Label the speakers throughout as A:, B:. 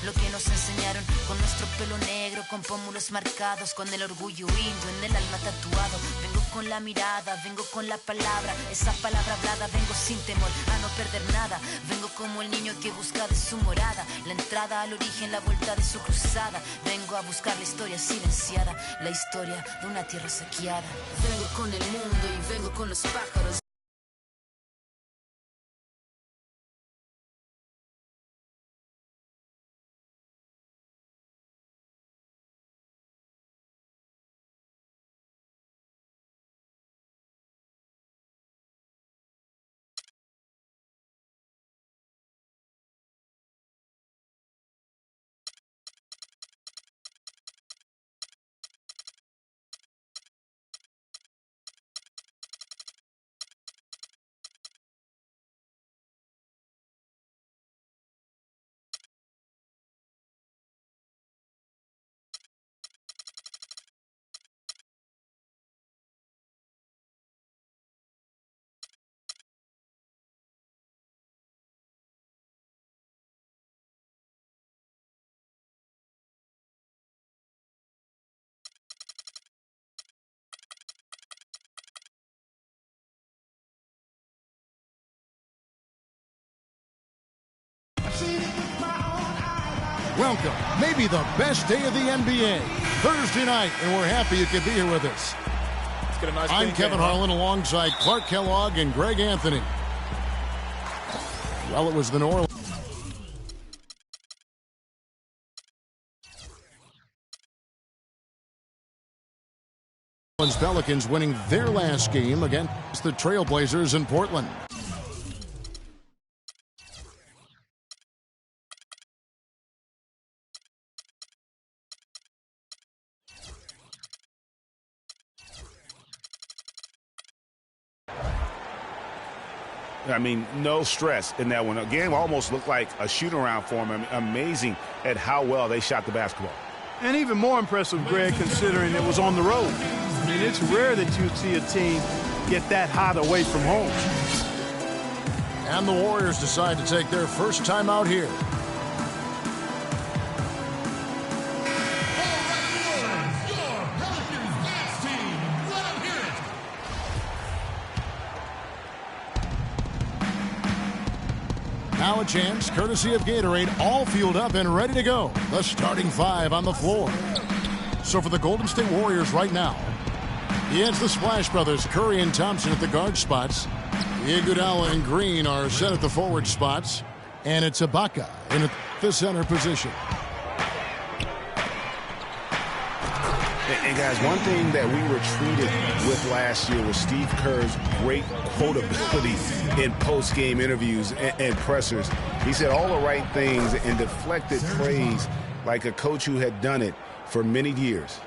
A: lo que nos enseñaron, con nuestro pelo negro, con pómulos marcados, con el orgullo indio en el alma tatuado. Vengo con la mirada, vengo con la palabra, esa palabra hablada, vengo sin temor a no perder nada. Vengo como el niño que busca de su morada, la entrada al origen, la vuelta de su cruzada. Vengo a buscar la historia silenciada, la historia de una tierra saqueada. Vengo con el mundo y vengo con los pájaros.
B: Welcome, maybe the best day of the NBA, Thursday night, and we're happy you could be here with us. I'm Kevin Harlan alongside Clark Kellogg and Greg Anthony. Well, it was the New Orleans Pelicans winning their last game against the Trailblazers in Portland.
C: I mean, no stress in that one. Again, almost looked like a shoot-around for him. Amazing at how well they shot the basketball.
D: And even more impressive, Greg, considering it was on the road. I mean, it's rare that you see a team get that hot away from home.
B: And the Warriors decide to take their first time out here. Now a chance, courtesy of Gatorade, all fueled up and ready to go. The starting five on the floor. So for the Golden State Warriors right now, it's the Splash Brothers, Curry and Thompson at the guard spots. Iguodala and Green are set at the forward spots. And it's Ibaka in the center position.
C: And guys, one thing that we were treated with last year was Steve Kerr's great quotability in post-game interviews and pressers. He said all the right things and deflected praise like a coach who had done it for many years.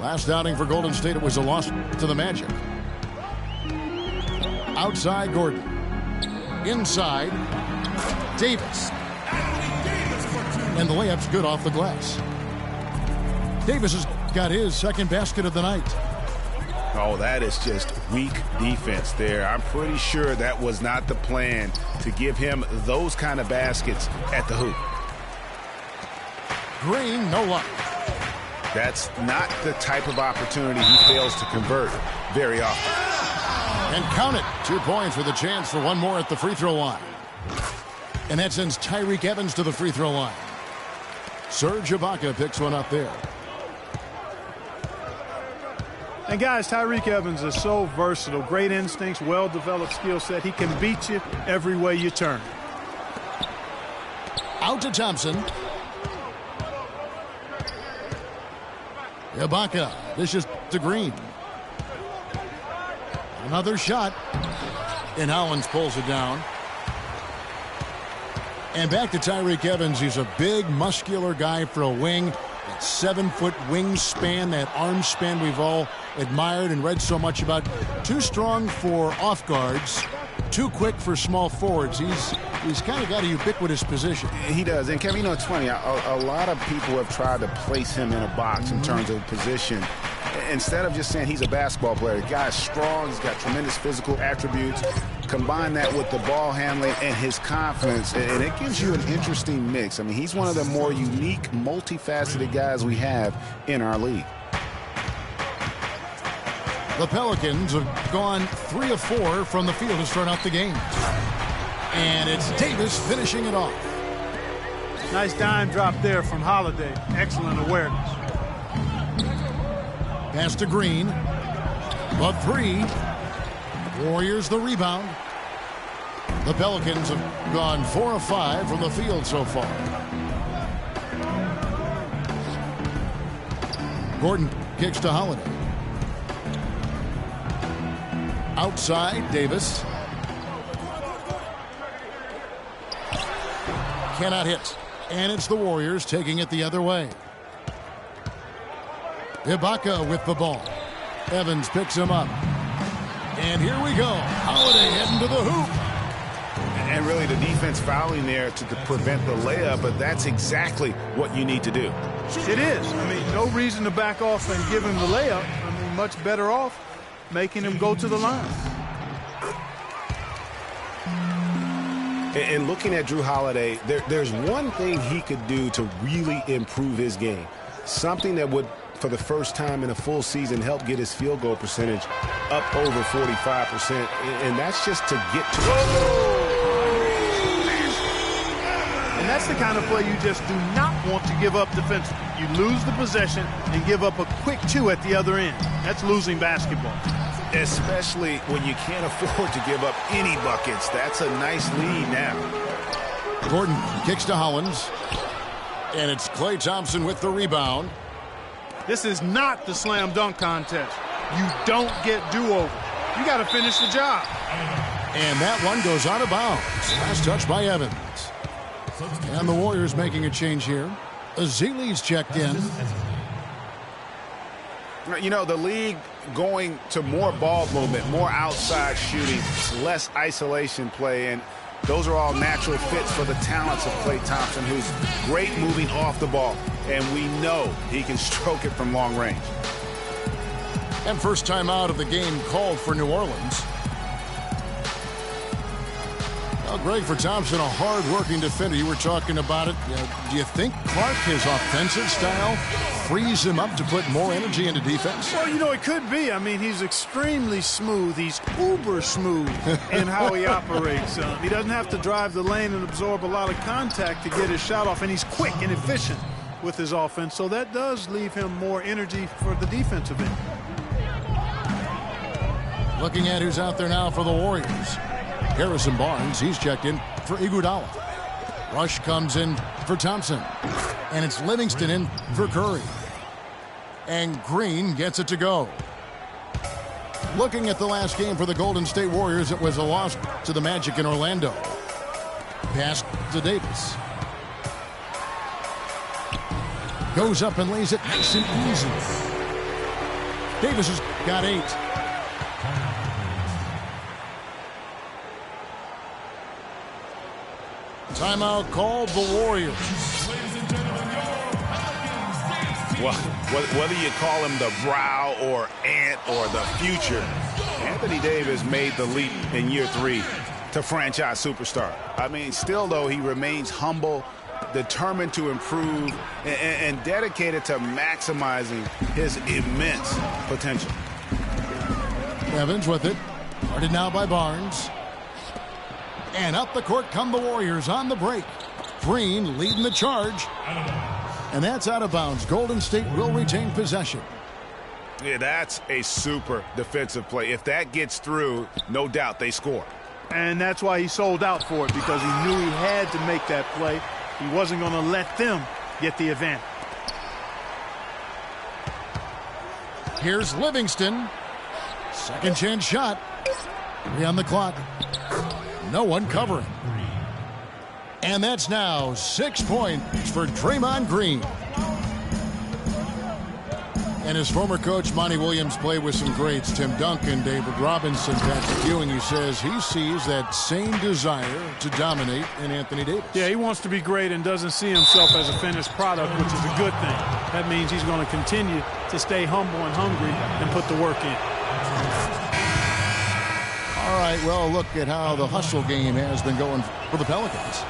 B: Last outing for Golden State, it was a loss to the Magic. Outside, Gordon. Inside, Davis. And the layup's good off the glass. Davis has got his second basket of the night.
C: Oh, that is just weak defense there. I'm pretty sure that was not the plan to give him those kind of baskets at the hoop.
B: Green, no luck.
C: That's not the type of opportunity he fails to convert very often.
B: And count it. 2 points with a chance for one more at the free throw line. And that sends Tyreke Evans to the free throw line. Serge Ibaka picks one up there.
D: And guys, Tyreke Evans is so versatile. Great instincts, well-developed skill set. He can beat you every way you turn.
B: Out to Thompson. Ibaka dishes to Green. Another shot. And Hollins pulls it down. And back to Tyreke Evans. He's a big, muscular guy for a wing. That 7-foot wingspan, that arm span we've all admired and read so much about. Too strong for off guards, too quick for small forwards. He's kind of got a ubiquitous position.
C: He does. And Kevin, you know, it's funny. A lot of people have tried to place him in a box in terms of position. Instead of just saying he's a basketball player, the guy's strong, he's got tremendous physical attributes, Combine that with the ball handling and his confidence, and it gives you an interesting mix. I mean, he's one of the more unique, multifaceted guys we have in our league.
B: The Pelicans have gone 3 of 4 from the field to start out the game. And it's Davis finishing it off.
D: Nice dime drop there from Holiday. Excellent awareness.
B: Pass to Green. The 3. Warriors the rebound. The Pelicans have gone 4 of 5 from the field so far. Gordon kicks to Holiday. Outside, Davis. Cannot hit. And it's the Warriors taking it the other way. Ibaka with the ball. Evans picks him up. And here we go. Holiday heading to the hoop.
C: And really the defense fouling there to prevent the layup, but that's exactly what you need to do.
D: It is. I mean, no reason to back off and give him the layup. I mean, much better off making him go to the line.
C: And looking at Drew Holiday, there's one thing he could do to really improve his game. Something that would, for the first time in a full season, help get his field goal percentage up over 45%. And that's just to get to
D: And that's the kind of play you just do not want to give up defensively. You lose the possession and give up a quick 2 at the other end. That's losing basketball.
C: Especially when you can't afford to give up any buckets. That's a nice lead now.
B: Gordon kicks to Hollins. And it's Klay Thompson with the rebound.
D: This is not the slam dunk contest. You don't get do-over. You got to finish the job.
B: And that one goes out of bounds. Last touch by Evans. And the Warriors making a change here. Azili's checked in.
C: You know, the league going to more ball movement, more outside shooting, less isolation play, and those are all natural fits for the talents of Klay Thompson, who's great moving off the ball, and we know he can stroke it from long range.
B: And first time out of the game called for New Orleans. Well, Greg, for Thompson, a hard-working defender. You were talking about it. Do you think Clark, his offensive style, frees him up to put more energy into defense?
D: Well, you know, it could be. I mean, he's extremely smooth. He's uber smooth in how he operates. He doesn't have to drive the lane and absorb a lot of contact to get his shot off, and he's quick and efficient with his offense. So that does leave him more energy for the defensive end.
B: Looking at who's out there now for the Warriors. Harrison Barnes, he's checked in for Iguodala. Rush comes in for Thompson. And it's Livingston in for Curry. And Green gets it to go. Looking at the last game for the Golden State Warriors, it was a loss to the Magic in Orlando. Pass to Davis. Goes up and lays it nice and easy. Davis has got 8. Timeout called the Warriors.
C: Well, whether you call him the brow or ant or the future, Anthony Davis made the leap in year 3 to franchise superstar. I mean, still, though, he remains humble, determined to improve, and dedicated to maximizing his immense potential.
B: Evans with it. Guarded now by Barnes. And up the court come the Warriors on the break. Green leading the charge. And that's out of bounds. Golden State will retain possession.
C: Yeah, that's a super defensive play. If that gets through, no doubt they score.
D: And that's why he sold out for it, because he knew he had to make that play. He wasn't going to let them get the advantage.
B: Here's Livingston. Second chance shot. 3 on the clock. No one covering. And that's now 6 points for Draymond Green. And his former coach, Monty Williams, played with some greats. Tim Duncan, David Robinson, Patrick Ewing. He says he sees that same desire to dominate in Anthony Davis.
D: Yeah, he wants to be great and doesn't see himself as a finished product, which is a good thing. That means he's going to continue to stay humble and hungry and put the work in.
B: All right, well, look at how the hustle game has been going for the Pelicans.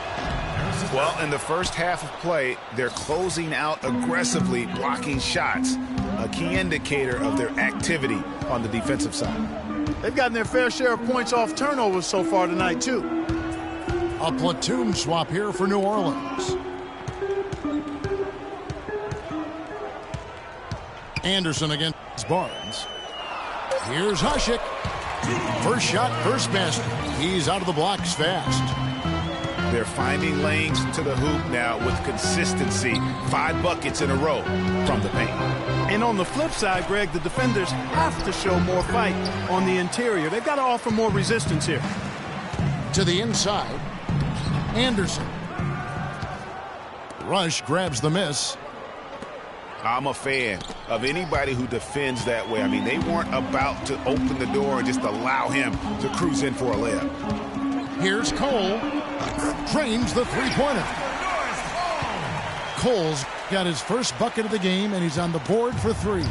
C: Well, in the first half of play, they're closing out aggressively, blocking shots, a key indicator of their activity on the defensive side.
D: They've gotten their fair share of points off turnovers so far tonight, too.
B: A platoon swap here for New Orleans. Anderson against Barnes. Here's Hushik. First shot, first basket. He's out of the blocks fast.
C: They're finding lanes to the hoop now with consistency. 5 buckets in a row from the paint.
D: And on the flip side, Greg, the defenders have to show more fight on the interior. They've got to offer more resistance here.
B: To the inside. Anderson. Rush grabs the miss.
C: I'm a fan of anybody who defends that way. I mean, they weren't about to open the door and just allow him to cruise in for a layup.
B: Here's Cole. Drains the three-pointer. Cole's got his first bucket of the game, and he's on the board for 3.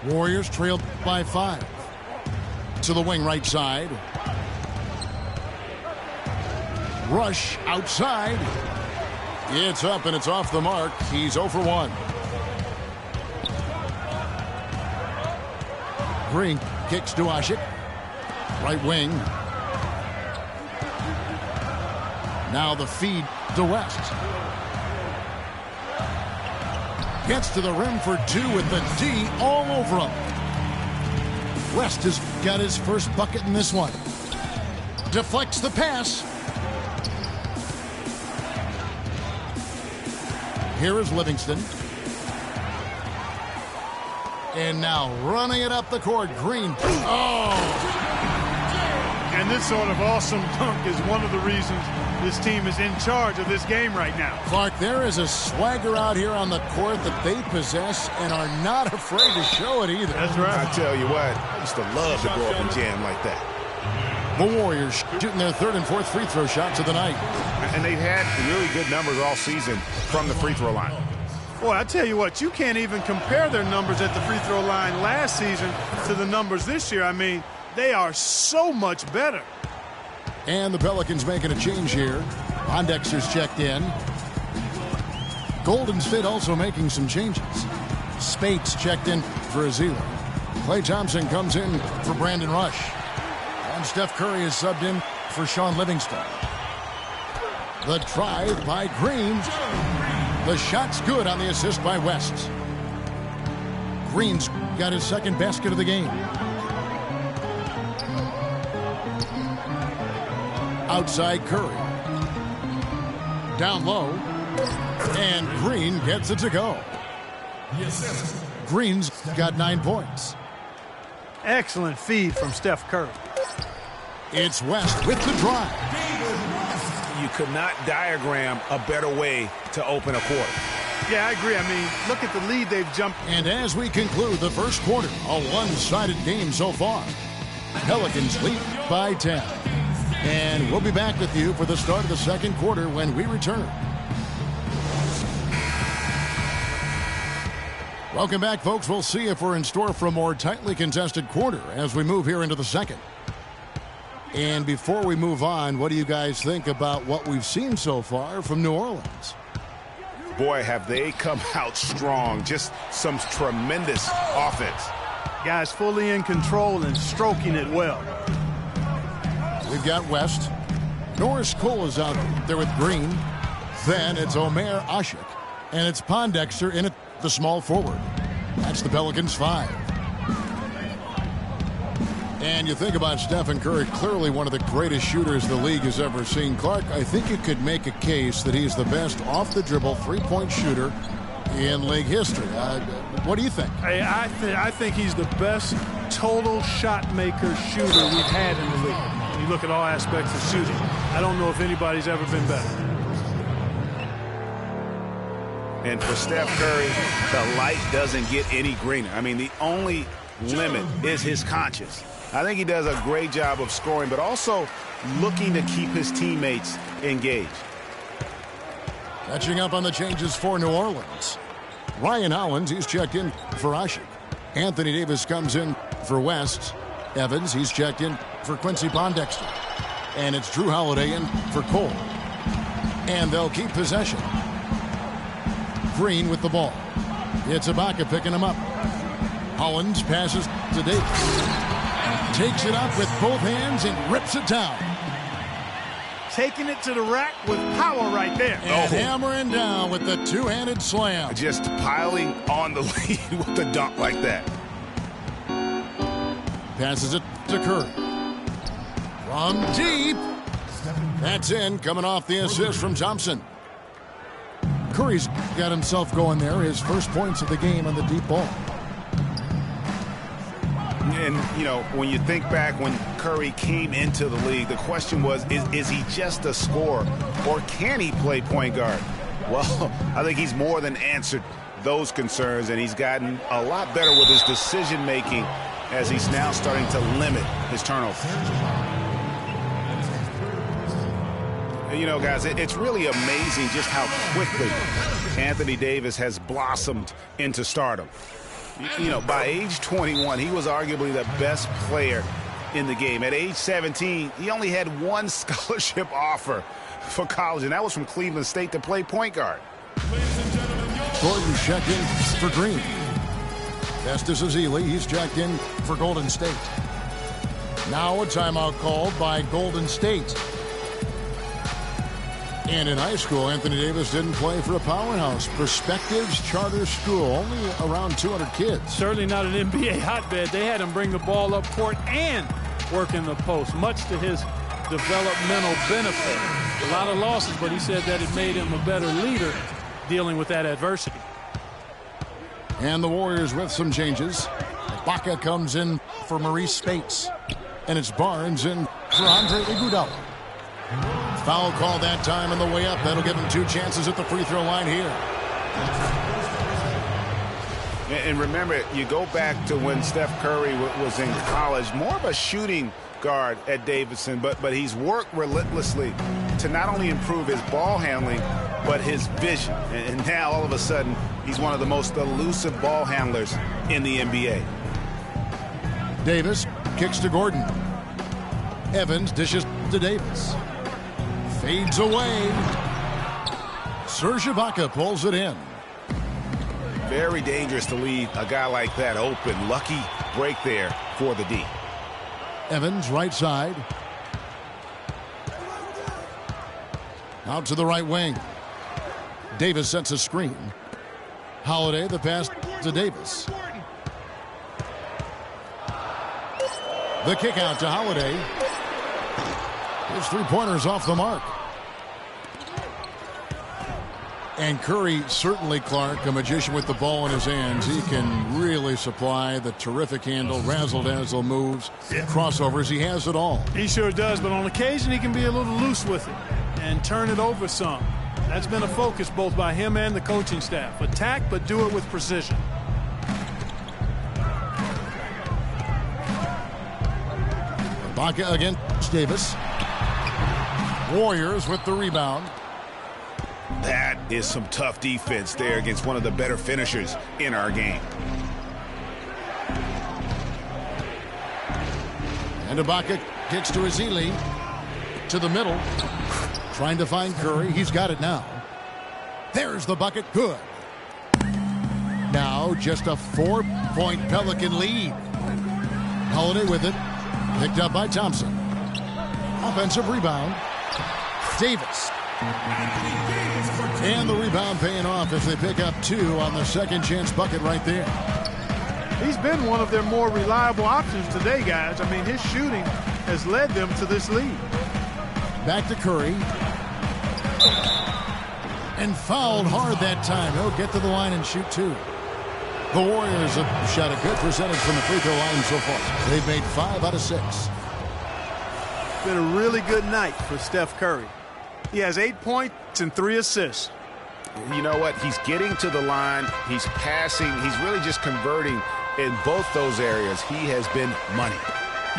B: Warriors trailed by 5. To the wing right side. Rush outside. It's up, and it's off the mark. He's 0 for 1. Green kicks to Ashik. Right wing. Now the feed to West. Gets to the rim for 2 with the D all over him. West has got his first bucket in this one. Deflects the pass. Here is Livingston. And now running it up the court, Green. Oh!
D: And this sort of awesome dunk is one of the reasons this team is in charge of this game right now.
B: Clark, there is a swagger out here on the court that they possess and are not afraid to show it either.
D: That's right.
C: I tell you what, I used to love to go up and jam like that.
B: The Warriors shooting their 3rd and 4th free throw shots of the night.
C: And they've had really good numbers all season from the free throw line.
D: Boy, I tell you what, you can't even compare their numbers at the free throw line last season to the numbers this year. I mean, they are so much better.
B: And the Pelicans making a change here. Pondexter's checked in. Golden State also making some changes. Spates checked in for Azila. Klay Thompson comes in for Brandon Rush. And Steph Curry is subbed in for Sean Livingston. The drive by Green. The shot's good on the assist by West. Green's got his 2nd basket of the game. Outside Curry. Down low. And Green gets it to go. Green's got 9 points.
D: Excellent feed from Steph Curry.
B: It's West with the drive.
C: You could not diagram a better way to open a quarter.
D: Yeah, I agree. I mean, look at the lead they've jumped.
B: And as we conclude the first quarter, a one-sided game so far. Pelicans lead by 10. And we'll be back with you for the start of the second quarter when we return. Welcome back, folks. We'll see if we're in store for a more tightly contested quarter as we move here into the second. And before we move on, what do you guys think about what we've seen so far from New Orleans?
C: Boy, have they come out strong. Just some tremendous offense.
D: Guys fully in control and stroking it well.
B: We've got West. Norris Cole is out there with Green. Then it's Omer Ashik. And it's Pondexter in at the small forward. That's the Pelicans 5. And you think about Stephen Curry, clearly one of the greatest shooters the league has ever seen. Clark, I think you could make a case that he's the best off-the-dribble three-point shooter in league history. What do you think?
D: I think he's the best total shot maker shooter we've had in the league. When you look at all aspects of shooting, I don't know if anybody's ever been better.
C: And for Steph Curry, the light doesn't get any greener. I mean, the only limit is his conscience. I think he does a great job of scoring, but also looking to keep his teammates engaged.
B: Catching up on the changes for New Orleans. Ryan Hollins, he's checked in for Ashik. Anthony Davis comes in for West. Evans, he's checked in for Quincy Pondexter. And it's Drew Holiday in for Cole. And they'll keep possession. Green with the ball. It's Ibaka picking him up. Hollins passes to Davis. Takes it up with both hands and rips it down.
D: Taking it to the rack with power right there.
B: And hammering down with the two-handed slam.
C: Just piling on the lead with the dunk like that.
B: Passes it to Curry. From deep. That's in, coming off the assist from Thompson. Curry's got himself going there. His first points of the game on the deep ball.
C: And, you know, when you think back when Curry came into the league, the question was, is he just a scorer or can he play point guard? Well, I think he's more than answered those concerns, and he's gotten a lot better with his decision-making as he's now starting to limit his turnovers. You know, guys, it's really amazing just how quickly Anthony Davis has blossomed into stardom. You know, by age 21, he was arguably the best player in the game. At age 17, he only had one scholarship offer for college, and that was from Cleveland State to play point guard.
B: Gordon checked in for Green. Festus Ezeli, he's checked in for Golden State. Now a timeout called by Golden State. And in high school, Anthony Davis didn't play for a powerhouse. Perspectives Charter School, only around 200 kids.
D: Certainly not an NBA hotbed. They had him bring the ball up court and work in the post, much to his developmental benefit. A lot of losses, but he said that it made him a better leader dealing with that adversity.
B: And the Warriors with some changes. Ibaka comes in for Maurice Spates. And it's Barnes in for Andre Iguodala. Foul call that time on the way up. That'll give him 2 chances at the free throw line here.
C: And remember, you go back to when Steph Curry was in college, more of a shooting guard at Davidson, but he's worked relentlessly to not only improve his ball handling, but his vision. And now, all of a sudden, he's one of the most elusive ball handlers in the NBA.
B: Davis kicks to Gordon. Evans dishes to Davis. Fades away. Serge Ibaka pulls it in.
C: Very dangerous to leave a guy like that open. Lucky break there for the D.
B: Evans right side. Out to the right wing. Davis sets a screen. Holiday the pass to Davis. The kick out to Holiday. His 3-pointers off the mark. And Curry, certainly, Clark, a magician with the ball in his hands. He can really supply the terrific handle, razzle-dazzle moves, crossovers. He has it all.
D: He sure does, but on occasion he can be a little loose with it and turn it over some. That's been a focus both by him and the coaching staff. Attack, but do it with precision.
B: Ibaka against Davis. Warriors with the rebound.
C: That is some tough defense there against one of the better finishers in our game.
B: And Ibaka kicks to Ezeli. To the middle. Trying to find Curry. He's got it now. There's the bucket. Good. Now just a 4-point Pelican lead. Holiday with it. Picked up by Thompson. Offensive rebound. Davis. And the rebound paying off as they pick up 2 on the second chance bucket right there.
D: He's been one of their more reliable options today, guys. I mean, his shooting has led them to this lead.
B: Back to Curry. And fouled hard that time. He'll get to the line and shoot 2. The Warriors have shot a good percentage from the free throw line so far. They've made 5 out of 6.
D: Been a really good night for Steph Curry. He has 8 points and 3 assists.
C: You know what? He's getting to the line. He's passing. He's really just converting in both those areas. He has been money.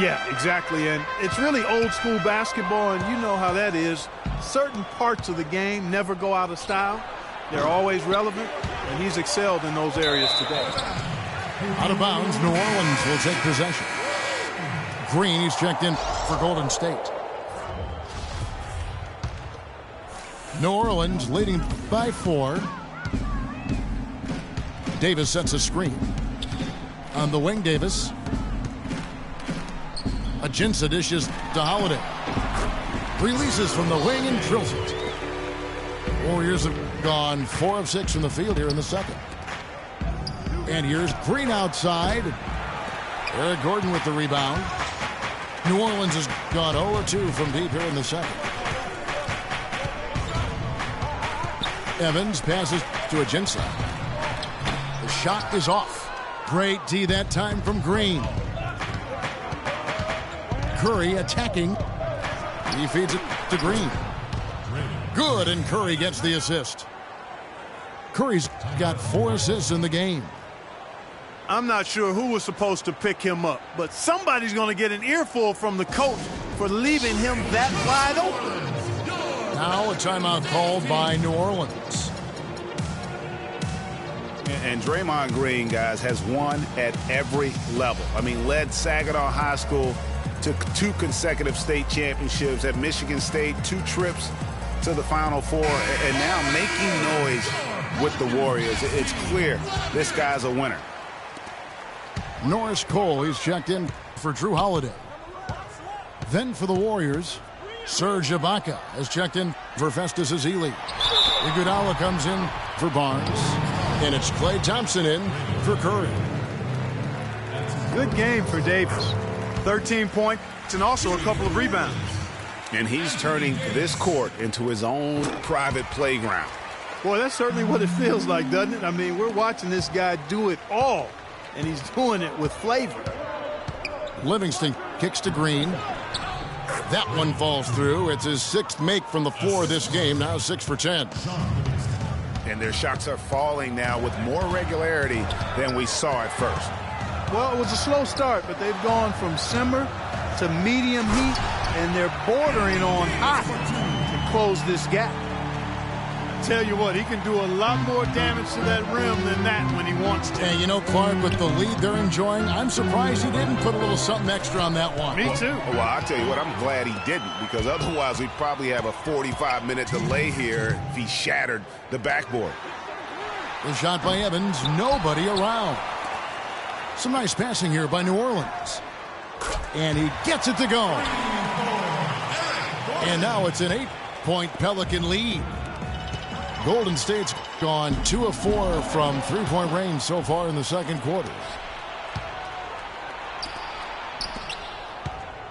D: Yeah, exactly. And it's really old school basketball, and you know how that is. Certain parts of the game never go out of style. They're always relevant, and he's excelled in those areas today.
B: Out of bounds, New Orleans will take possession. Green, he's checked in for Golden State. New Orleans leading by 4. Davis sets a screen. On the wing, Davis. Ajinça dishes to Holiday. Releases from the wing and drills it. Warriors have gone 4 of 6 from the field here in the second. And here's Green outside. Eric Gordon with the rebound. New Orleans has gone 0 of 2 from deep here in the second. Evans passes to Ajinça. The shot is off. Great D that time from Green. Curry attacking. He feeds it to Green. Good, and Curry gets the assist. Curry's got 4 assists in the game.
D: I'm not sure who was supposed to pick him up, but somebody's going to get an earful from the coach for leaving him that wide open.
B: Now a timeout called by New Orleans.
C: And Draymond Green, guys, has won at every level. I mean, led Saginaw High School to 2 consecutive state championships at Michigan State, 2 trips to the Final Four, and now making noise with the Warriors. It's clear this guy's a winner.
B: Norris Cole, he's checked in for Drew Holiday. Then for the Warriors, Serge Ibaka has checked in for Festus Ezeli. Iguodala comes in for Barnes. And it's Klay Thompson in for Curry.
D: Good game for Davis. 13 points and also a couple of rebounds.
C: And he's turning this court into his own private playground.
D: Boy, that's certainly what it feels like, doesn't it? I mean, we're watching this guy do it all, and he's doing it with flavor.
B: Livingston kicks to Green. That one falls through. It's his 6th make from the floor this game, now 6 for 10.
C: And their shots are falling now with more regularity than we saw at first.
D: Well, it was a slow start, but they've gone from simmer to medium heat, and they're bordering on hot to close this gap. I tell you what, he can do a lot more damage to that rim than that when he wants to.
B: And you know, Clark, with the lead they're enjoying, I'm surprised he didn't put a little something extra on that one.
D: Me too.
C: Well, I'll tell you what, I'm glad he didn't, because otherwise we'd probably have a 45-minute delay here if he shattered the backboard.
B: The shot by Evans, nobody around. Some nice passing here by New Orleans. And he gets it to go. And now it's an 8-point Pelican lead. Golden State's gone 2 of 4 from 3-point range so far in the second quarter.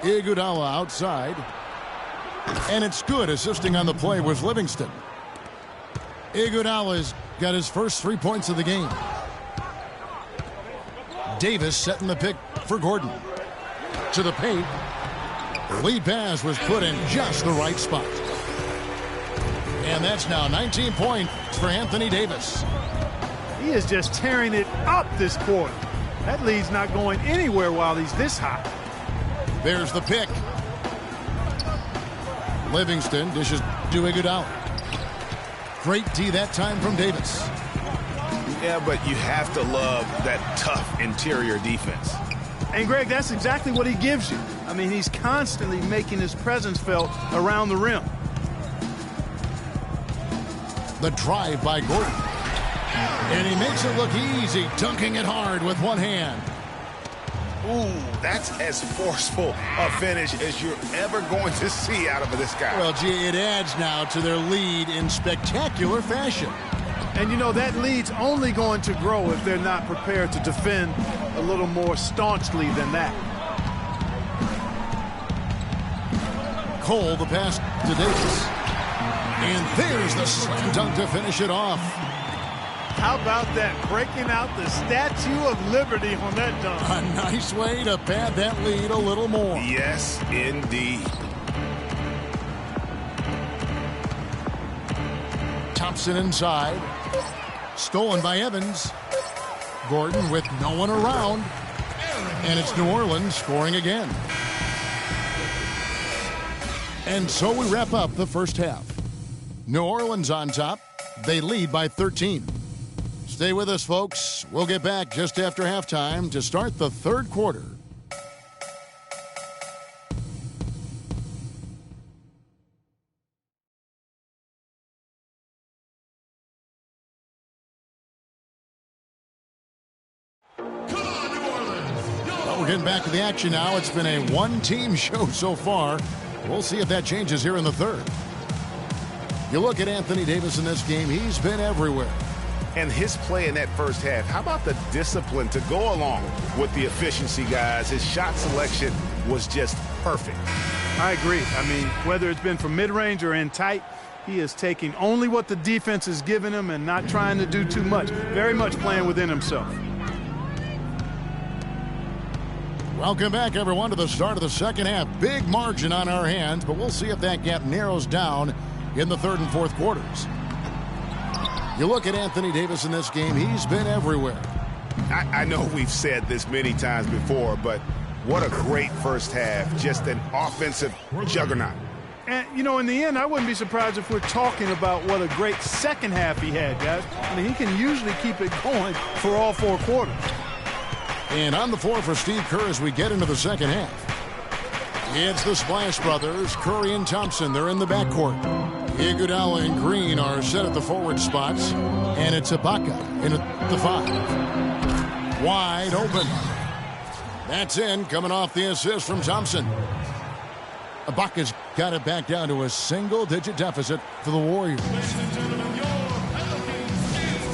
B: Iguodala outside. And it's good. Assisting on the play was Livingston. Iguodala's got his first 3 points of the game. Davis setting the pick for Gordon. To the paint. The lead pass was put in just the right spot. And that's now 19 points for Anthony Davis.
D: He is just tearing it up this quarter. That lead's not going anywhere while he's this hot.
B: There's the pick. Livingston dishes to Iguodala. Great D that time from Davis.
C: Yeah, but you have to love that tough interior defense.
D: And, Greg, that's exactly what he gives you. I mean, he's constantly making his presence felt around the rim.
B: The drive by Gordon. And he makes it look easy, dunking it hard with one hand.
C: Ooh, that's as forceful a finish as you're ever going to see out of this guy.
B: Well, gee, it adds now to their lead in spectacular fashion.
D: And, you know, that lead's only going to grow if they're not prepared to defend a little more staunchly than that.
B: Cole, the pass to Davis. And there's the slam dunk to finish it off.
D: How about that? Breaking out the Statue of Liberty on that dunk.
B: A nice way to pad that lead a little more.
C: Yes, indeed.
B: Thompson inside. Stolen by Evans. Gordon with no one around. And it's New Orleans scoring again. And so we wrap up the first half. New Orleans on top. They lead by 13. Stay with us, folks. We'll get back just after halftime to start the third quarter. Well, we're getting back to the action now. It's been a one-team show so far. We'll see if that changes here in the third. You look at Anthony Davis in this game, he's been everywhere.
C: And his play in that first half, how about the discipline to go along with the efficiency, guys? His shot selection was just perfect.
D: I agree. I mean, whether it's been from mid-range or in tight, he is taking only what the defense is giving him and not trying to do too much. Very much playing within himself.
B: Welcome back, everyone, to the start of the second half. Big margin on our hands, but we'll see if that gap narrows down in the third and fourth quarters. You look at Anthony Davis in this game, he's been everywhere.
C: I know we've said this many times before, but what a great first half. Just an offensive juggernaut.
D: And, you know, in the end, I wouldn't be surprised if we're talking about what a great second half he had, guys. I mean, he can usually keep it going for all four quarters.
B: And on the floor for Steve Kerr as we get into the second half. It's the Splash Brothers, Curry and Thompson. They're in the backcourt. Iguodala and Green are set at the forward spots. And it's Ibaka in at the 5. Wide open. That's in, coming off the assist from Thompson. Ibaka's got it back down to a single-digit deficit for the Warriors.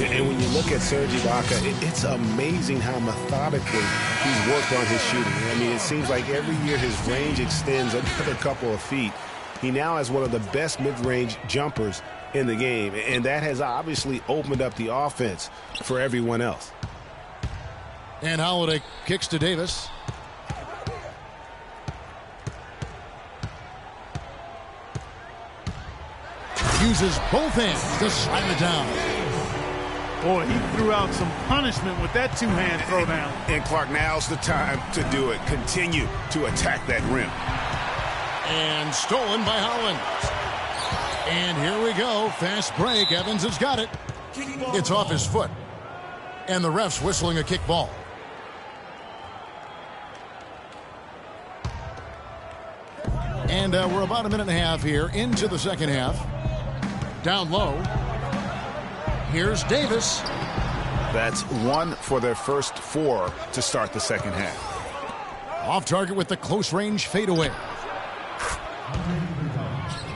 C: And when you look at Serge Ibaka, it's amazing how methodically he's worked on his shooting. I mean, it seems like every year his range extends another couple of feet. He now has one of the best mid-range jumpers in the game, and that has obviously opened up the offense for everyone else.
B: And Holiday kicks to Davis. Uses both hands to slam it down.
D: Boy, he threw out some punishment with that two-hand throwdown.
C: And Clark, now's the time to do it. Continue to attack that rim.
B: And stolen by Holland. And here we go. Fast break. Evans has got it. It's off his foot. And the ref's whistling a kick ball. And we're about a minute and a half here into the second half. Down low. Here's Davis.
C: That's one for their first 4 to start the second half.
B: Off target with the close range fadeaway.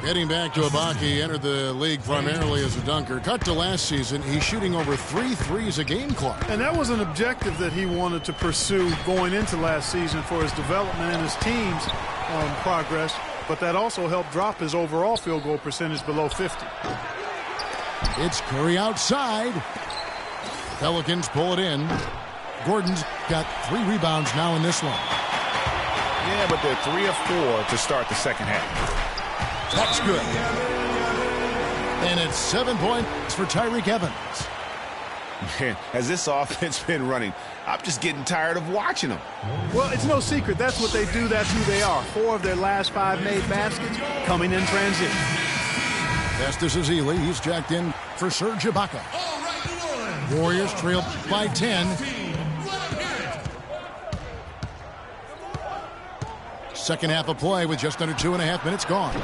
B: Getting back to Ibaka, he entered the league primarily as a dunker. Cut to last season, he's shooting over 3 threes a game, Clark.
D: And that was an objective that he wanted to pursue going into last season for his development and his team's progress. But that also helped drop his overall field goal percentage below 50.
B: It's Curry outside. Pelicans pull it in. Gordon's got 3 rebounds now in this one.
C: Yeah, but they're 3 of 4 to start the second half.
B: That's good. And it's 7 points for Tyreke Evans.
C: Man, has this offense been running? I'm just getting tired of watching them.
D: Well, it's no secret. That's what they do. That's who they are. 4 of their last 5 made baskets coming in transition.
B: Festus Ezeli, he's jacked in for Serge Ibaka. Warriors trail by 10. Second half of play with just under 2.5 minutes gone.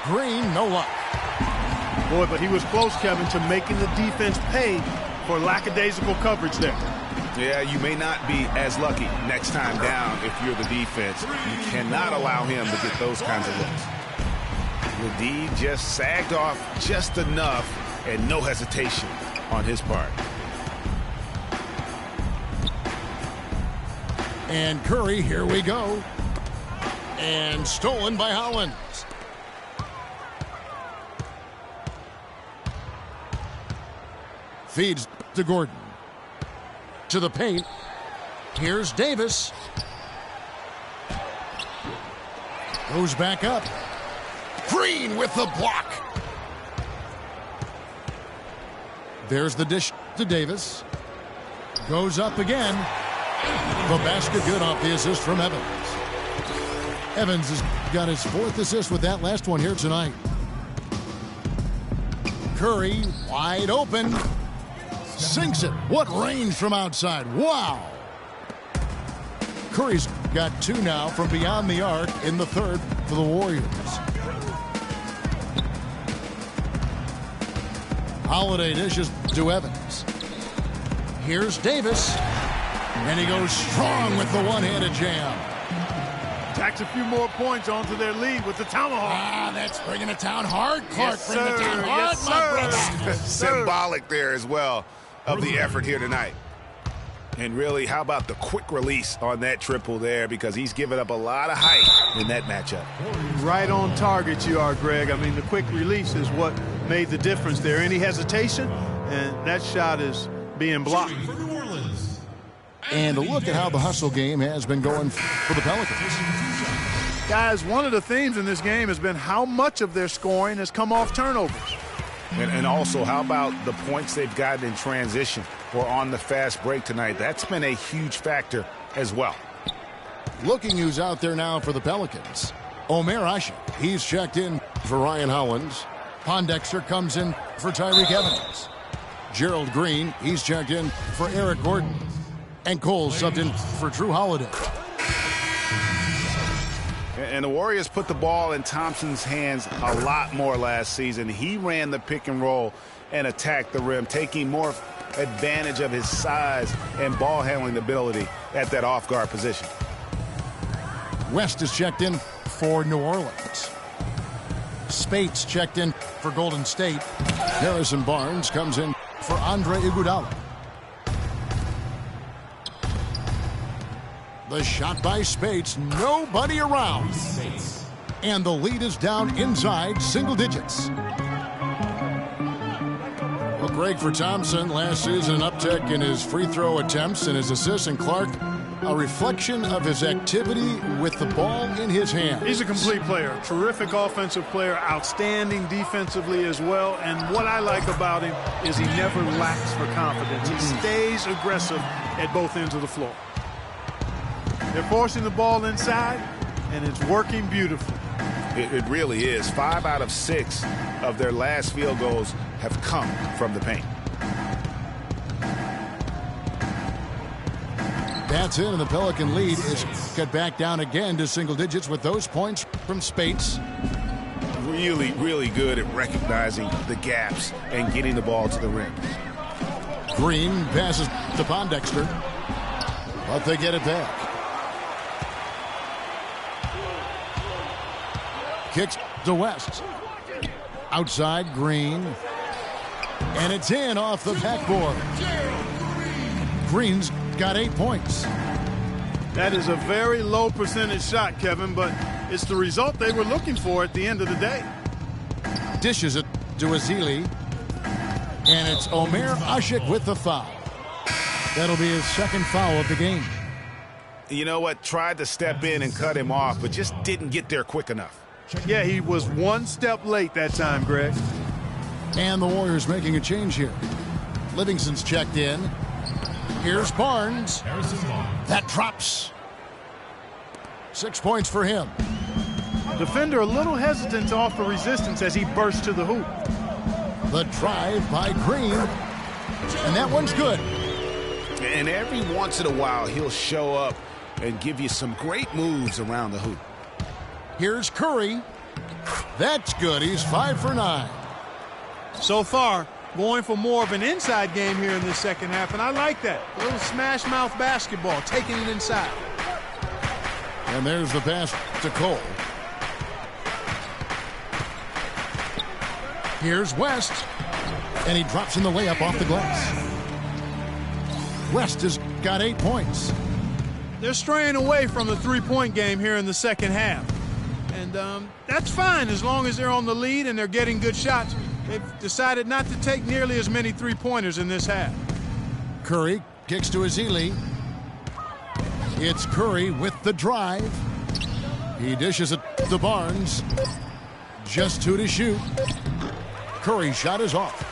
B: Green, no luck.
D: Boy, but he was close, Kevin, to making the defense pay for lackadaisical coverage there.
C: Yeah, you may not be as lucky next time down if you're the defense. You cannot allow him to get those kinds of looks. The D just sagged off just enough and no hesitation on his part.
B: And Curry, here we go. And stolen by Hollins. Feeds to Gordon. To the paint. Here's Davis. Goes back up. Green with the block. There's the dish to Davis. Goes up again. The basket good off the assist from Evans. Evans has got his 4th assist with that last one here tonight. Curry wide open. Sinks it. What range from outside. Wow. Curry's got 2 now from beyond the arc in the third for the Warriors. Holiday dishes to Evans. Here's Davis. And he goes strong with the one-handed jam.
D: Tacks a few more points onto their lead with the tomahawk.
B: That's bringing it down hard, Clark.
D: Yes,
B: Bring it down hard,
D: yes,
B: my brother.
C: Symbolic there as well of the effort here tonight. And really, how about the quick release on that triple there, because he's given up a lot of height in that matchup.
D: Right on target you are, Greg. I mean, the quick release is what made the difference there. Any hesitation, and that shot is being blocked.
B: And look at how the hustle game has been going for the Pelicans.
D: Guys, one of the themes in this game has been how much of their scoring has come off turnovers.
C: And also, how about the points they've gotten in transition or on the fast break tonight? That's been a huge factor as well.
B: Looking who's out there now for the Pelicans. Omer Ashik, he's checked in for Ryan Hollins. Pondexter comes in for Tyreek Evans. Gerald Green, he's checked in for Eric Gordon. And Cole subbed in for Drew Holiday.
C: And the Warriors put the ball in Thompson's hands a lot more last season. He ran the pick and roll and attacked the rim, taking more advantage of his size and ball handling ability at that off-guard position.
B: West is checked in for New Orleans. Spates checked in for Golden State. Harrison Barnes comes in for Andre Iguodala. The shot by Spates, nobody around. And the lead is down inside single digits. Well, Greg, for Thompson, last season an uptick in his free throw attempts and his assists, and Clark, a reflection of his activity with the ball in his hand.
D: He's a complete player, terrific offensive player, outstanding defensively as well. And what I like about him is he never lacks for confidence. He stays aggressive at both ends of the floor. They're forcing the ball inside, and it's working beautifully.
C: It really is. 5 out of 6 of their last field goals have come from the paint.
B: That's it, and the Pelican lead is cut back down again to single digits with those points from Spates.
C: Really, really good at recognizing the gaps and getting the ball to the rim.
B: Green passes to Pondexter, but they get it back. Kicks to West. Outside, Green. And it's in off the backboard. Green's got 8 points.
D: That is a very low percentage shot, Kevin, but it's the result they were looking for at the end of the day.
B: Dishes it to Azili. And it's Omer Ashik with the foul. That'll be his second foul of the game.
C: You know what? Tried to step in and cut him off, but just didn't get there quick enough.
D: Yeah, he was one step late that time, Greg.
B: And the Warriors making a change here. Livingston's checked in. Here's Barnes. That drops. 6 points for him.
D: Defender a little hesitant to offer resistance as he bursts to the hoop.
B: The drive by Green. And that one's good.
C: And every once in a while, he'll show up and give you some great moves around the hoop.
B: Here's Curry. That's good. He's 5 for 9.
D: So far, going for more of an inside game here in the second half, and I like that. A little smash mouth basketball, taking it inside.
B: And there's the pass to Cole. Here's West. And he drops in the layup off the glass. West has got 8 points.
D: They're straying away from the three-point game here in the second half. And that's fine as long as they're on the lead and they're getting good shots. They've decided not to take nearly as many three-pointers in this half.
B: Curry kicks to Azili. It's Curry with the drive. He dishes it to Barnes. Just 2 to shoot. Curry's shot is off.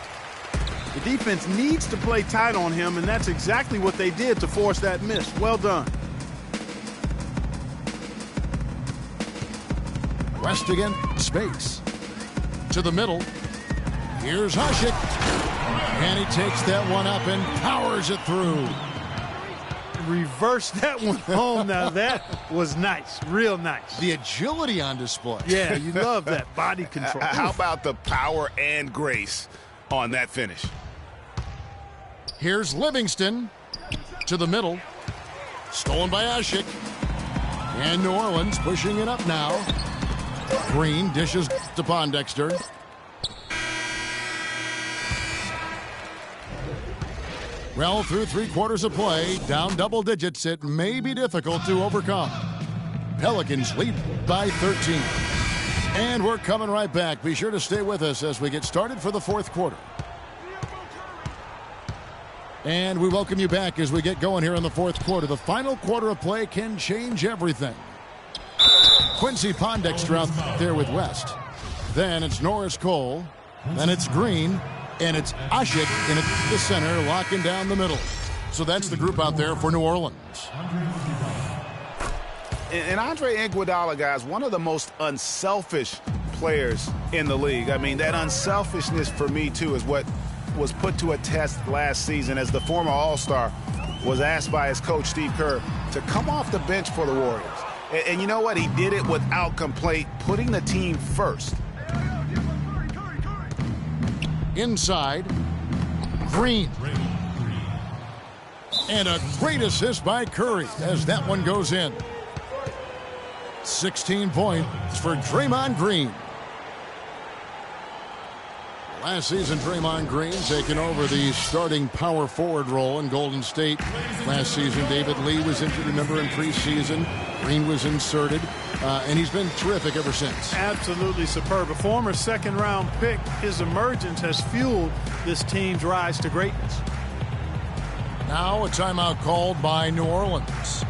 D: The defense needs to play tight on him, and that's exactly what they did to force that miss. Well done.
B: West again, Space. To the middle. Here's Ashik. And he takes that one up and powers it through.
D: Reverse that one home. Now that was nice, real nice.
B: The agility on display.
D: Yeah, you love that body control.
C: How about the power and grace on that finish?
B: Here's Livingston to the middle. Stolen by Ashik. And New Orleans pushing it up now. Green dishes to Pondexter. Well, through 3/4 of play, down double digits, it may be difficult to overcome. Pelicans lead by 13. And we're coming right back. Be sure to stay with us as we get started for the 4th quarter. And we welcome you back as we get going here in the 4th quarter. The final quarter of play can change everything. Quincy Pondexter out there with West. Then it's Norris Cole. Then it's Green. And it's Ashik in the center, locking down the middle. So that's the group out there for New Orleans.
C: And Andre Iguodala, guys, one of the most unselfish players in the league. I mean, that unselfishness for me, too, is what was put to a test last season as the former All-Star was asked by his coach, Steve Kerr, to come off the bench for the Warriors. And you know what? He did it without complaint, putting the team first.
B: Inside, Green. And a great assist by Curry as that one goes in. 16 points for Draymond Green. Last season, Draymond Green taking over the starting power forward role in Golden State. Last season, David Lee was injured, remember, in preseason. Green was inserted, and he's been terrific ever since.
D: Absolutely superb. A former second-round pick, his emergence has fueled this team's rise to greatness.
B: Now a timeout called by New Orleans.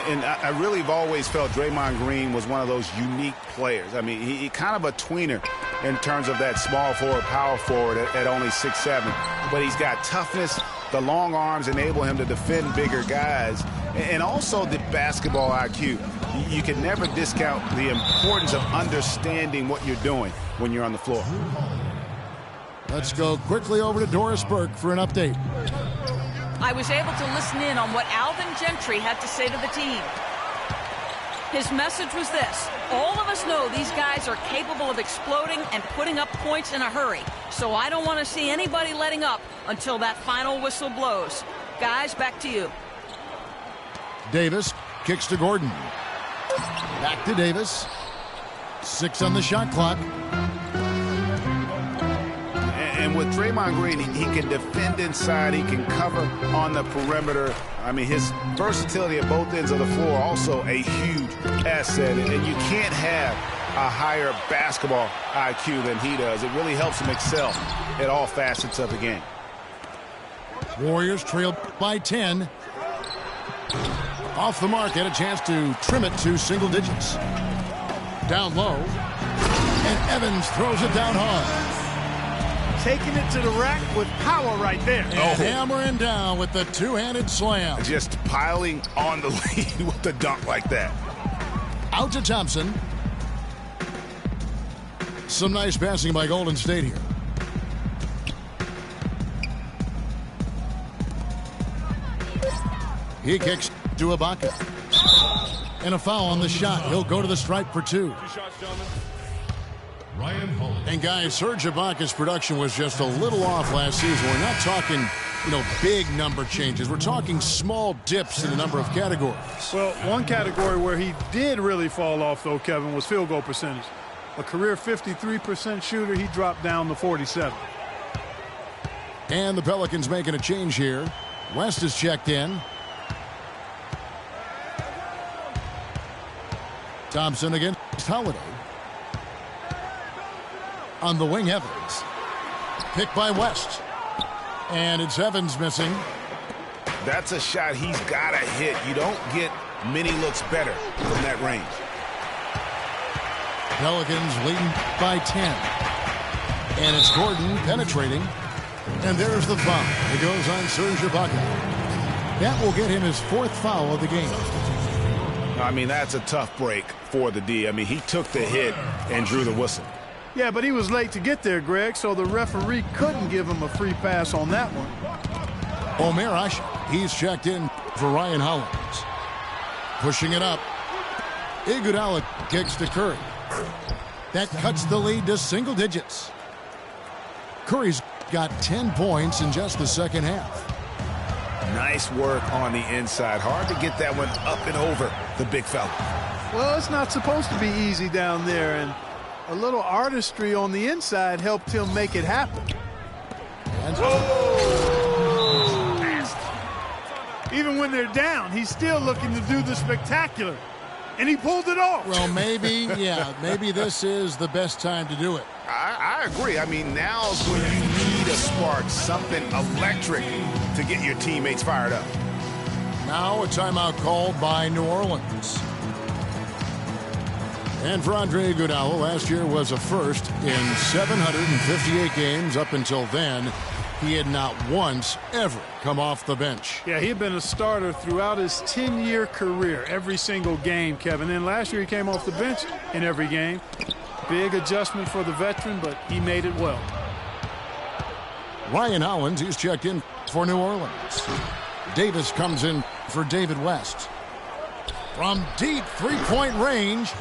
C: And I really have always felt Draymond Green was one of those unique players. I mean, he kind of a tweener in terms of that small forward, power forward at only 6'7". But he's got toughness. The long arms enable him to defend bigger guys. And also the basketball IQ. You can never discount the importance of understanding what you're doing when you're on the floor.
B: Let's go quickly over to Doris Burke for an update.
E: I was able to listen in on what Alvin Gentry had to say to the team. His message was this: all of us know these guys are capable of exploding and putting up points in a hurry, so I don't want to see anybody letting up until that final whistle blows. Guys, back to you.
B: Davis kicks to Gordon. Back to Davis. 6 on the shot clock.
C: And with Draymond Green, he can defend inside. He can cover on the perimeter. I mean, his versatility at both ends of the floor also a huge asset. And you can't have a higher basketball IQ than he does. It really helps him excel at all facets of the game.
B: Warriors trail by 10. Off the mark, had a chance to trim it to single digits. Down low. And Evans throws it down hard.
D: Taking it to the rack with power right there.
B: And hammering down with the two-handed slam.
C: Just piling on the lead with the dunk like that.
B: Out to Thompson. Some nice passing by Golden State here. He kicks to Ibaka. And a foul on the shot. He'll go to the stripe for 2. And guys, Serge Ibaka's production was just a little off last season. We're not talking, big number changes. We're talking small dips in a number of categories.
D: Well, one category where he did really fall off, though, Kevin, was field goal percentage. A career 53% shooter, he dropped down to 47.
B: And the Pelicans making a change here. West is checked in. Thompson against Holiday. On the wing, Evans. Picked by West. And it's Evans missing.
C: That's a shot he's got to hit. You don't get many looks better from that range.
B: Pelicans leading by 10. And it's Gordon penetrating. And there's the foul. It goes on Serge Ibaka. That will get him his 4th foul of the game.
C: I mean, that's a tough break for the D. I mean, he took the hit and drew the whistle.
D: Yeah, but he was late to get there, Greg, so the referee couldn't give him a free pass on that one.
B: Omer Ashik, he's checked in for Ryan Hollins. Pushing it up. Iguodala kicks to Curry. That cuts the lead to single digits. Curry's got 10 points in just the second half.
C: Nice work on the inside. Hard to get that one up and over the big fella.
D: Well, it's not supposed to be easy down there, and a little artistry on the inside helped him make it happen. Even when they're down, he's still looking to do the spectacular. And he pulled it off.
B: Well, maybe, yeah, maybe this is the best time to do it.
C: I agree. I mean, now's when you need a spark, something electric to get your teammates fired up.
B: Now a timeout called by New Orleans. And for Andre Iguodala, last year was a first in 758 games. Up until then, he had not once ever come off the bench.
D: Yeah, he had been a starter throughout his 10-year career, every single game, Kevin. Then last year he came off the bench in every game. Big adjustment for the veteran, but he made it well.
B: Ryan Hollins, he's checked in for New Orleans. Davis comes in for David West. From deep three-point range.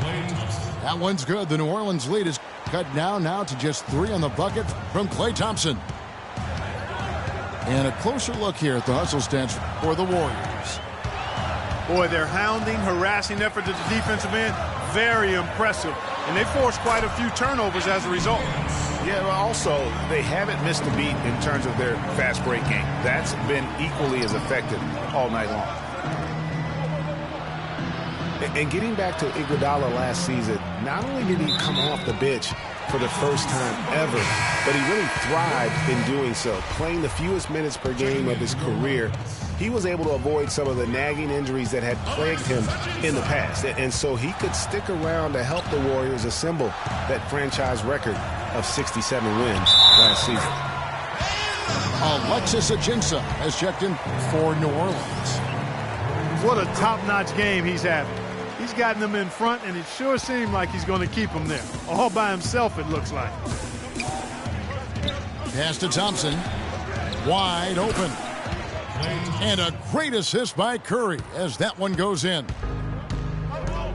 B: That one's good. The New Orleans lead is cut down now to just 3 on the bucket from Klay Thompson. And a closer look here at the hustle stats for the Warriors.
D: Boy, their hounding, harassing effort at the defensive end, very impressive. And they forced quite a few turnovers as a result.
C: Yeah, but also, they haven't missed a beat in terms of their fast break game. That's been equally as effective all night long. And getting back to Iguodala last season, not only did he come off the bench for the first time ever, but he really thrived in doing so. Playing the fewest minutes per game of his career, he was able to avoid some of the nagging injuries that had plagued him in the past. And so he could stick around to help the Warriors assemble that franchise record of 67 wins last season.
B: Alexis Ajinça has checked in for New Orleans.
D: What a top-notch game he's having. He's gotten them in front, and it sure seemed like he's going to keep them there. All by himself, it looks like.
B: Pass to Thompson. Wide open. And a great assist by Curry as that one goes in.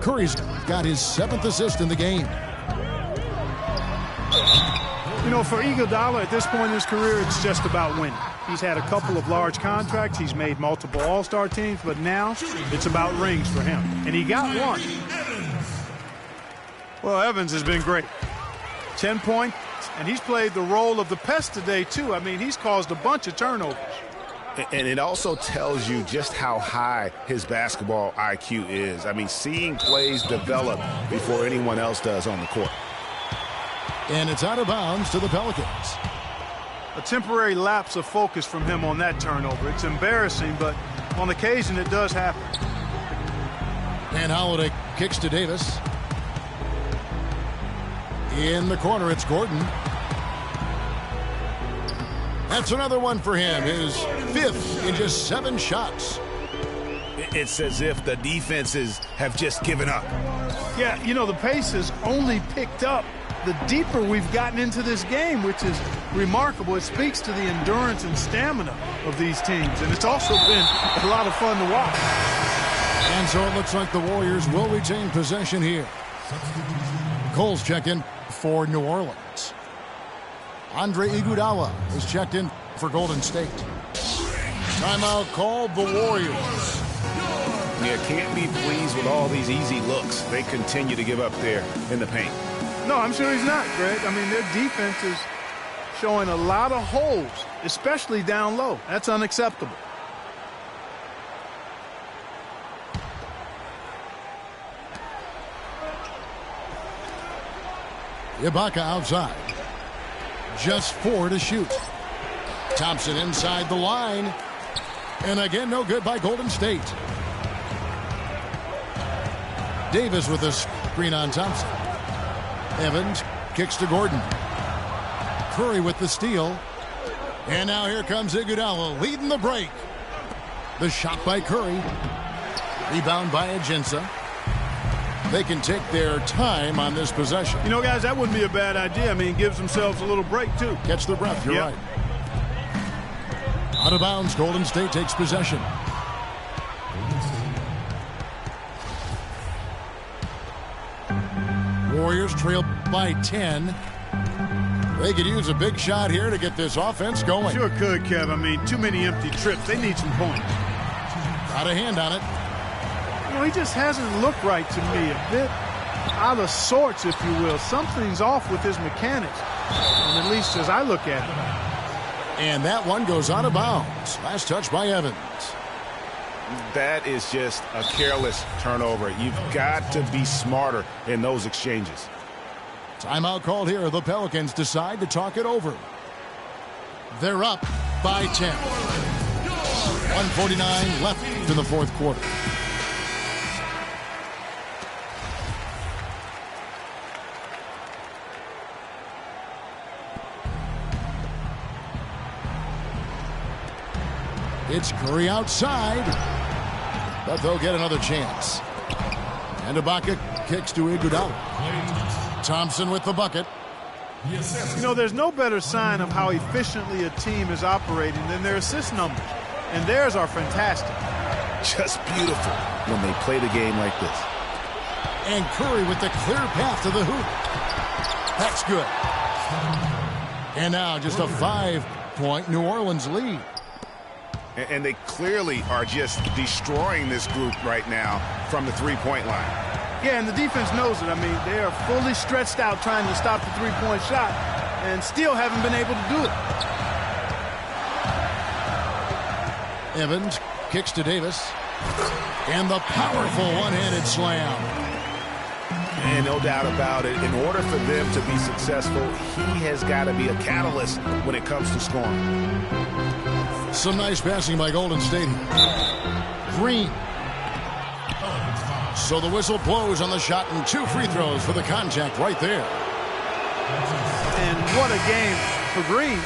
B: Curry's got his 7th assist in the game.
D: You know, for Iguodala at this point in his career, it's just about winning. He's had a couple of large contracts. He's made multiple All-Star teams, but now it's about rings for him. And he got one. Well, Evans has been great. 10 points, and he's played the role of the pest today, too. I mean, he's caused a bunch of turnovers.
C: And it also tells you just how high his basketball IQ is. I mean, seeing plays develop before anyone else does on the court.
B: And it's out of bounds to the Pelicans.
D: A temporary lapse of focus from him on that turnover. It's embarrassing, but on occasion it does happen.
B: And Holiday kicks to Davis. In the corner, it's Gordon. That's another one for him. His 5th in just 7 shots.
C: It's as if the defenses have just given up.
D: Yeah, you know, the pace has only picked up the deeper we've gotten into this game, which is remarkable. It speaks to the endurance and stamina of these teams, and it's also been a lot of fun to watch.
B: And so it looks like the Warriors will retain possession here. Cole's checked in for New Orleans. Andre Iguodala is checked in for Golden State. Timeout called the Warriors.
C: Yeah, can't be pleased with all these easy looks they continue to give up there in the paint.
D: No, I'm sure he's not, Greg. I mean, their defense is showing a lot of holes, especially down low. That's unacceptable.
B: Ibaka outside. Just 4 to shoot. Thompson inside the line. And again, no good by Golden State. Davis with a screen on Thompson. Evans kicks to Gordon. Curry with the steal. And now here comes Iguodala leading the break. The shot by Curry. Rebound by Ajinça. They can take their time on this possession.
D: You know, guys, that wouldn't be a bad idea. I mean, it gives themselves a little break, too.
B: Catch the breath, you're right. Out of bounds, Golden State takes possession. Warriors trail by 10. They could use a big shot here to get this offense going.
D: Sure could, Kev. I mean, too many empty trips. They need some points.
B: Got a hand on it.
D: You know, he just hasn't looked right to me. A bit out of sorts, if you will. Something's off with his mechanics, and at least as I look at it.
B: And that one goes out of bounds. Last touch by Evans.
C: That is just a careless turnover. You've got to be smarter in those exchanges.
B: Timeout called here. The Pelicans decide to talk it over. They're up by 10. 1:49 left in the fourth quarter. It's Curry outside, but they'll get another chance. And Ibaka kicks to Iguodala. Thompson with the bucket.
D: You know, there's no better sign of how efficiently a team is operating than their assist numbers. And theirs are fantastic.
C: Just beautiful when they play the game like this.
B: And Curry with the clear path to the hoop. That's good. And now just a 5-point New Orleans lead.
C: And they clearly are just destroying this group right now from the three-point line.
D: Yeah, and the defense knows it. I mean, they are fully stretched out trying to stop the three-point shot and still haven't been able to do it.
B: Evans kicks to Davis. And the powerful one-handed slam.
C: And no doubt about it, in order for them to be successful, he has got to be a catalyst when it comes to scoring.
B: Some nice passing by Golden State here. Green. So the whistle blows on the shot and 2 free throws for the contact right there.
D: And what a game for Green.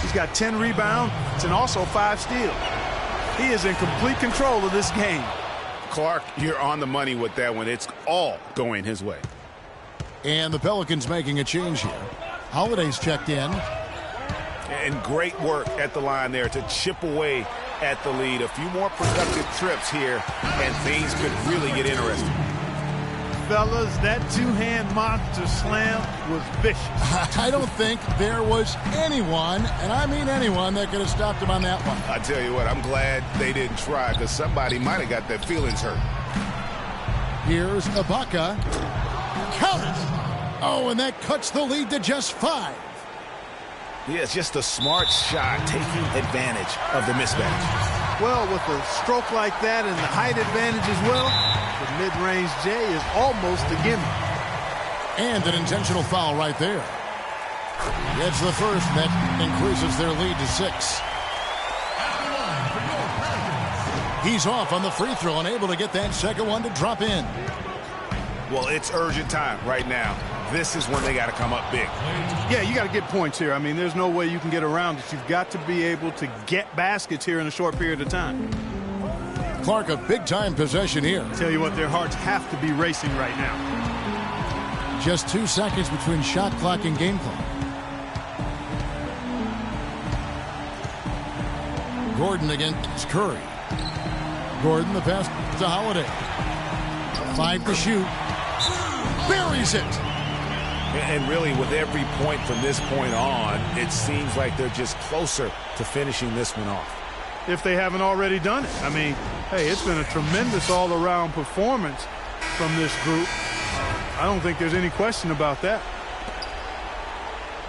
D: He's got 10 rebounds and also 5 steals. He is in complete control of this game.
C: Clark, you're on the money with that one. It's all going his way.
B: And the Pelicans making a change here. Holiday's checked in.
C: And great work at the line there to chip away at the lead. A few more productive trips here, and things could really get interesting.
D: Fellas, that two-hand monster slam was vicious.
B: I don't think there was anyone, and I mean anyone, that could have stopped him on that one.
C: I tell you what, I'm glad they didn't try, because somebody might have got their feelings hurt.
B: Here's Ibaka. Count it! Oh, and that cuts the lead to just 5.
C: Yeah, it's just a smart shot, taking advantage of the mismatch.
D: Well, with a stroke like that and the height advantage as well, the mid-range J is almost a gimme.
B: And an intentional foul right there. Gets the first, and that increases their lead to 6. He's off on the free throw and able to get that second one to drop in.
C: Well, it's urgent time right now. This is when they got to come up big.
D: Yeah, you got to get points here. I mean, there's no way you can get around it. You've got to be able to get baskets here in a short period of time.
B: Clark, a big-time possession here.
D: Tell you what, their hearts have to be racing right now.
B: Just 2 seconds between shot clock and game clock. Gordon against Curry. Gordon, the pass to Holiday. 5 to shoot. Buries it.
C: And really, with every point from this point on, it seems like they're just closer to finishing this one off.
D: If they haven't already done it. I mean, hey, it's been a tremendous all-around performance from this group. I don't think there's any question about that.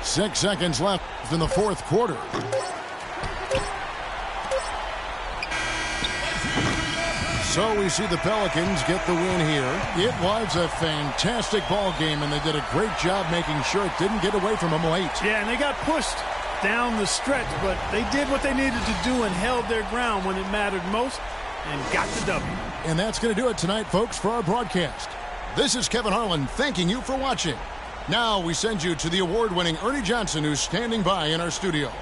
B: 6 seconds left in the fourth quarter. So we see the Pelicans get the win here. It was a fantastic ball game, and they did a great job making sure it didn't get away from them late.
D: Yeah, and they got pushed down the stretch, but they did what they needed to do and held their ground when it mattered most and got the W.
B: And that's going to do it tonight, folks, for our broadcast. This is Kevin Harlan thanking you for watching. Now we send you to the award-winning Ernie Johnson, who's standing by in our studio.